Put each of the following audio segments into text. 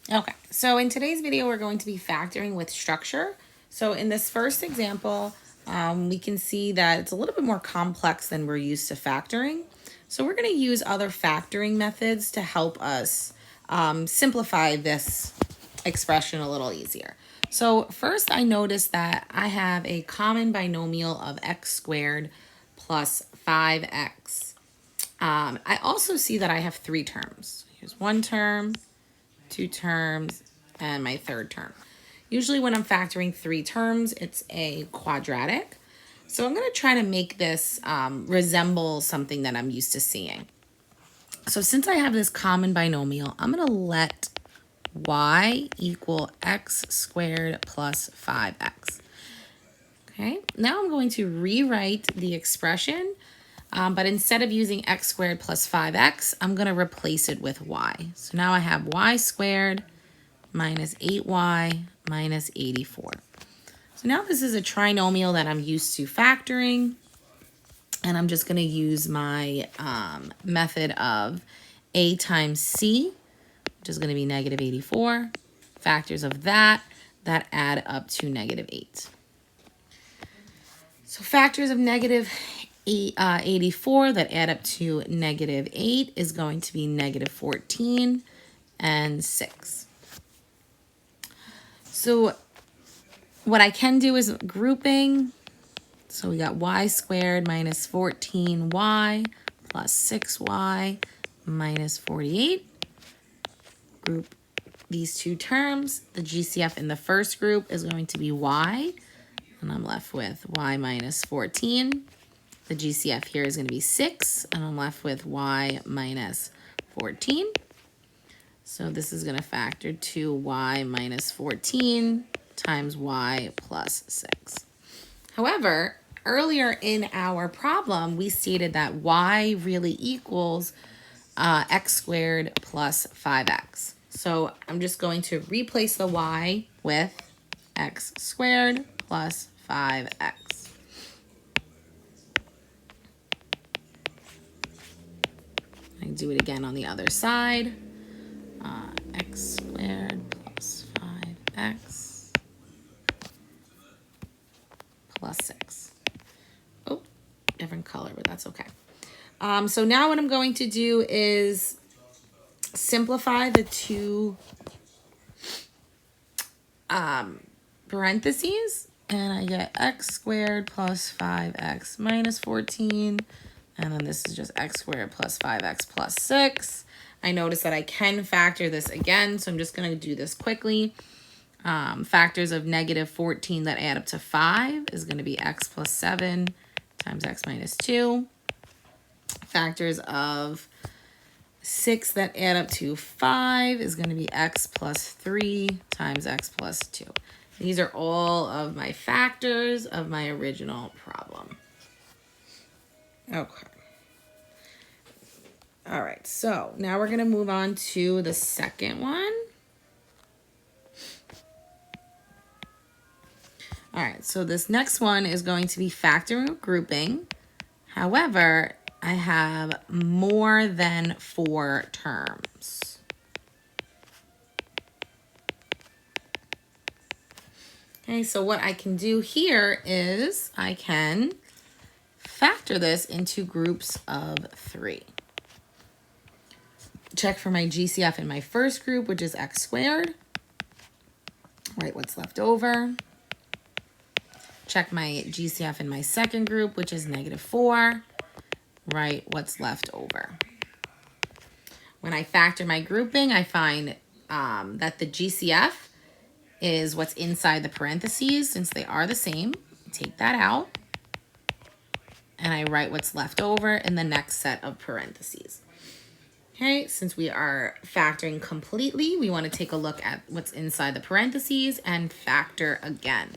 Okay, so in today's video, we're going to be factoring with structure. So in this first example, we can see that it's a little bit more complex than we're used to factoring. So we're going to use other factoring methods to help us simplify this expression a little easier. So first, I noticed that I have a common binomial of x squared plus 5x. I also see that I have three terms. Here's one term, two terms, and my third term. Usually when I'm factoring three terms, it's a quadratic. So I'm going to try to make this resemble something that I'm used to seeing. So since I have this common binomial, I'm going to let y equal x squared plus 5x. Okay, now I'm going to rewrite the expression, but instead of using x squared plus 5x, I'm going to replace it with y. So now I have y squared minus 8y minus 84. So now this is a trinomial that I'm used to factoring, and I'm just going to use my method of a times c, which is going to be negative 84, factors of that add up to negative 8. So factors of negative 84 that add up to negative 8 is going to be negative 14 and 6. So what I can do is grouping. So we got y squared minus 14y plus 6y minus 48. Group these two terms. The GCF in the first group is going to be y, and I'm left with y minus 14. The GCF here is going to be 6, and I'm left with y minus 14. So this is going to factor to y minus 14 times y plus 6. However, earlier in our problem, we stated that y really equals x squared plus 5x. So I'm just going to replace the y with x squared plus 5x. I do it again on the other side. X squared plus 5x plus 6. Oh, different color, but that's okay. So now what I'm going to do is simplify the two parentheses, and I get x squared plus 5x minus 14, and then this is just x squared plus 5x plus 6. I notice that I can factor this again, so I'm just going to do this quickly. Factors of negative 14 that add up to 5 is going to be x plus 7 times x minus 2. Factors of 6 that add up to 5 is going to be x plus 3 times x plus 2. These are all of my factors of my original problem. Okay. All right, so now we're going to move on to the second one. All right, so this next one is going to be factoring or grouping. However, I have more than 4 terms. Okay, so what I can do here is I can factor this into groups of 3. Check for my GCF in my first group, which is x squared. Write what's left over. Check my GCF in my second group, which is negative 4. Write what's left over. When I factor my grouping, I find that the GCF is what's inside the parentheses. Since they are the same, take that out, and I write what's left over in the next set of parentheses. Okay, since we are factoring completely, we want to take a look at what's inside the parentheses and factor again.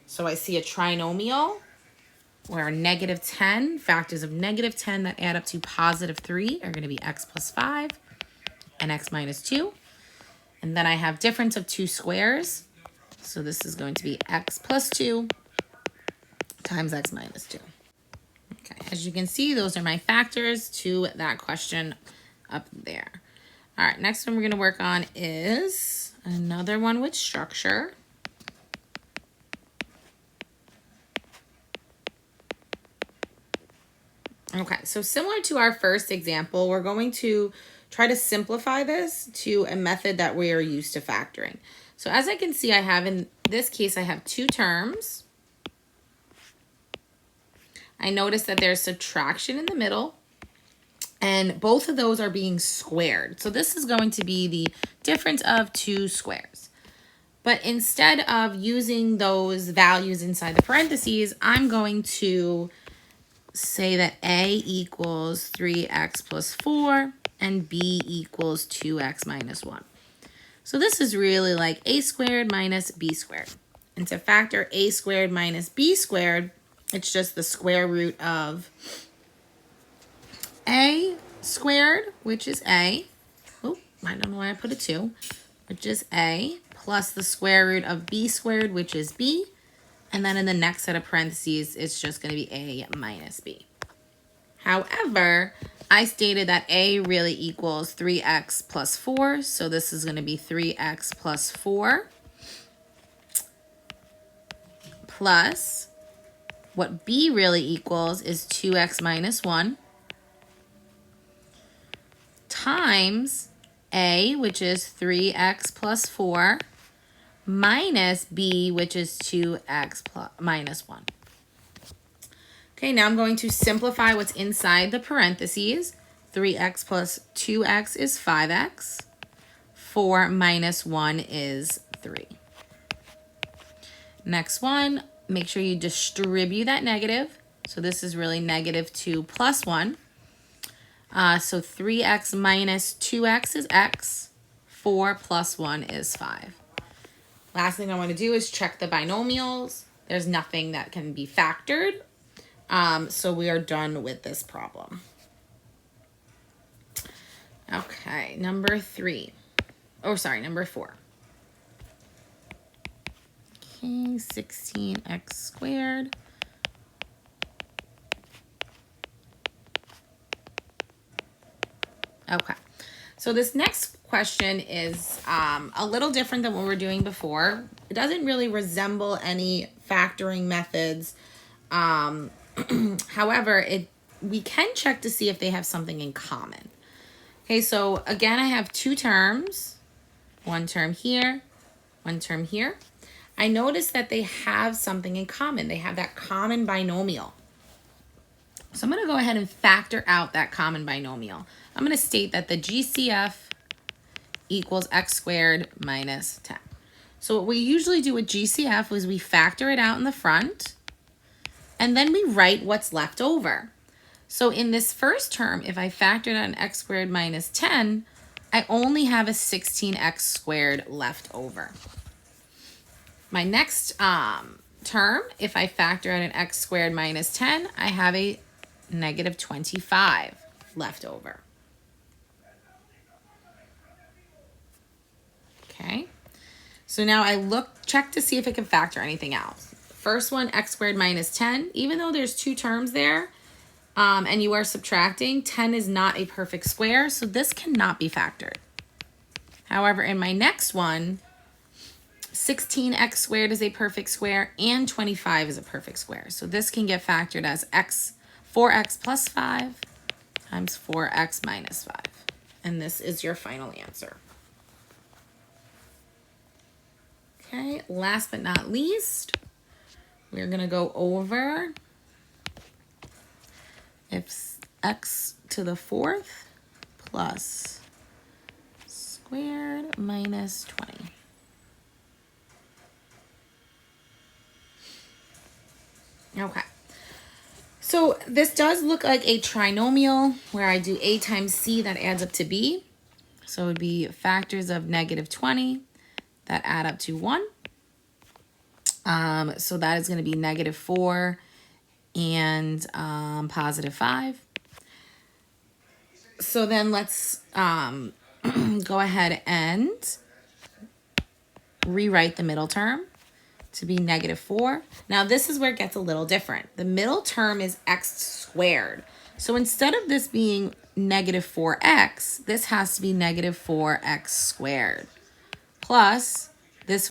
So I see a trinomial where negative 10, factors of negative 10 that add up to positive 3 are going to be x plus 5 and x minus 2. And then I have difference of 2 squares. So this is going to be x plus 2 times x minus 2. Okay, as you can see, those are my factors to that question up there. All right, next one we're going to work on is Another one with structure. Okay, so similar to our first example, we're going to try to simplify this to a method that we are used to factoring. So as I can see, I have in this case, I have two terms. I notice that there's subtraction in the middle, and both of those are being squared. So this is going to be the difference of two squares. But instead of using those values inside the parentheses, I'm going to say that a equals 3x plus 4 and b equals 2x minus 1. So this is really like a squared minus b squared. And to factor a squared minus b squared, it's just the square root of a squared, which is a. Oh, I don't know why I put a 2, which is a, plus the square root of b squared, which is b. And then in the next set of parentheses, it's just going to be a minus b. However, I stated that a really equals 3x plus 4. So this is going to be 3x plus 4 plus what b really equals is 2x minus 1 times a, which is 3x plus 4, minus b, which is 2x minus 1. Okay, now I'm going to simplify what's inside the parentheses. 3x plus 2x is 5x. 4 minus 1 is 3. Next one, make sure you distribute that negative. So this is really negative 2 plus 1. So 3x minus 2x is x. 4 plus 1 is 5. Last thing I want to do is check the binomials. There's nothing that can be factored. So we are done with this problem. Okay, number 4. Okay, 16x squared. Okay, so this next question is a little different than what we were doing before. It doesn't really resemble any factoring methods. However, we can check to see if they have something in common. Okay, so again, I have two terms. One term here, one term here. I notice that they have something in common. They have that common binomial. So I'm going to go ahead and factor out that common binomial. I'm going to state that the GCF equals x squared minus 10. So what we usually do with GCF is we factor it out in the front, and then we write what's left over. So in this first term, if I factored out an x squared minus 10, I only have a 16x squared left over. My next term, if I factor out an x squared minus 10, I have a negative 25 left over. Okay, so now I check to see if it can factor anything else. First one, x squared minus 10, even though there's two terms there and you are subtracting, 10 is not a perfect square, so this cannot be factored. However, in my next one, 16x squared is a perfect square and 25 is a perfect square. So this can get factored as 4x plus 5 times 4x minus 5. And this is your final answer. Okay, last but not least, we're going to go over if x to the 4th plus squared minus 20. Okay, so this does look like a trinomial where I do a times c that adds up to b. So it would be factors of negative 20 that add up to 1. So that is going to be negative 4 and positive 5. So then let's go ahead and rewrite the middle term to be negative 4. Now this is where it gets a little different. The middle term is x squared. So instead of this being negative 4x, this has to be negative 4x squared. plus this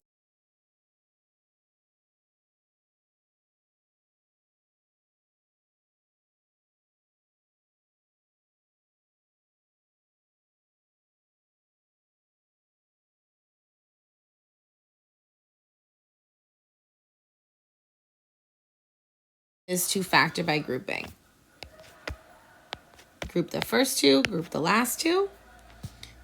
is to factor by grouping. Group the first two, group the last two.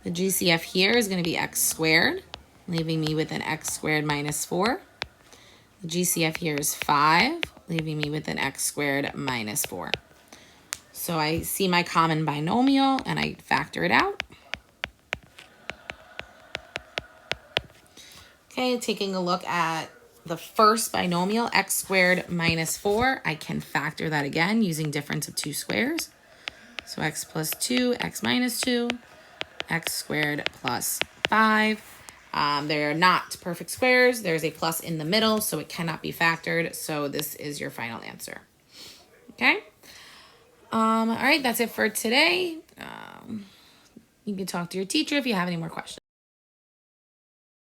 The GCF here is going to be x squared, leaving me with an x squared minus 4. The GCF here is 5, leaving me with an x squared minus 4. So I see my common binomial and I factor it out. Okay, taking a look at the first binomial, x squared minus 4, I can factor that again using difference of two squares. So x plus 2, x minus 2, x squared plus 5. They're not perfect squares. There's a plus in the middle, so it cannot be factored. So this is your final answer. Okay? All right, that's it for today. You can talk to your teacher if you have any more questions.